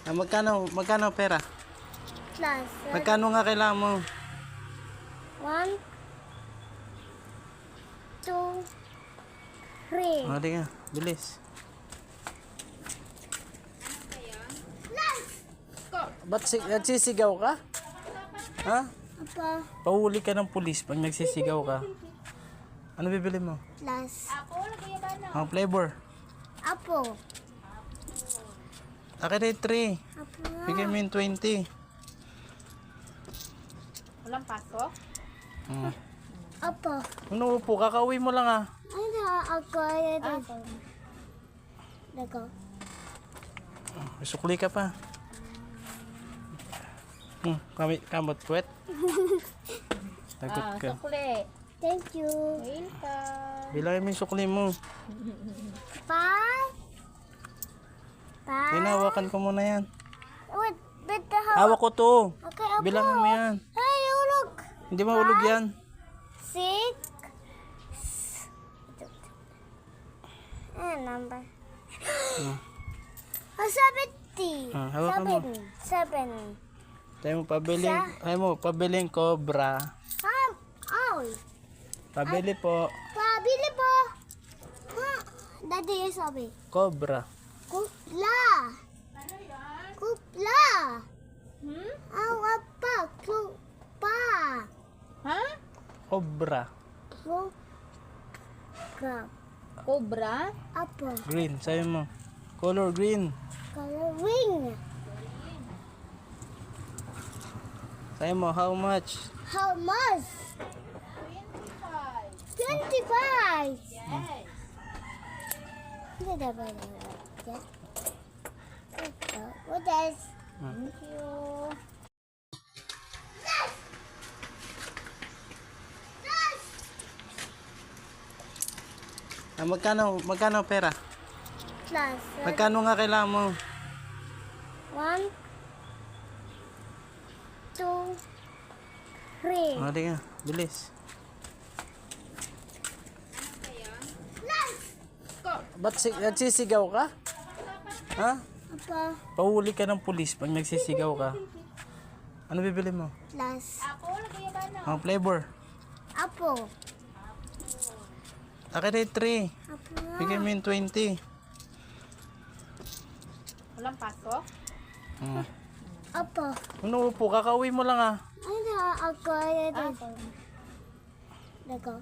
Magkano pera? Plus. Magkano nga kailangan mo? 1, 2, 3. O, di nga. Bilis. Ba't nagsisigaw ka? Ha? Apa. Pahuli ka ng pulis pag nagsisigaw ka. Ano bibili mo? Plus. Ang flavor. Apo. Akin ay 3. Apo. Bigyan mo yung 20. Walang pasok? Apo. Ano po? Kakauwi mo lang ah. Ano ako? Lego. Sukli ka pa. Kamot puwet. Tagot ka. Sukli. Thank you. Welcome. Bilangin mo yung sukli mo. 5. 5. Hinawakan ko muna yan. Wait, better how? Hawak ko to. Okay, Apo. Bilangin mo yan. Ay, ulog. Hindi mahulog yan. 6. Number. Hmm. 70. Hawakan mo. 7. Tayo mo pabiling cobra. Oy. Pabili po. Pabili po. Daddy, sabi. Cobra. Kupla. Kupla. Ang apa? Kupa. Ha? Cobra. Kupra. Cobra? Apa? Green. Sabi mo. Color green. Coloring. Sabi mo, how much? How much? 25. Yes. What else? Thank you. Magkano pera? Plus. Magkano nga kailangan mo? 1, 2, 3. O, di nga. Bilis. Ba't nagsisigaw ka? Ha? Apa? Pahuli ka ng pulis pag nagsisigaw ka. Ano bibili mo? Plus. Ang flavor. Apo. Akin ay 3. Apo. Bigyan mo yung 20. Walang pasok? Apo. Ano po? Kakauwi mo lang ah. Ano ako? Lego.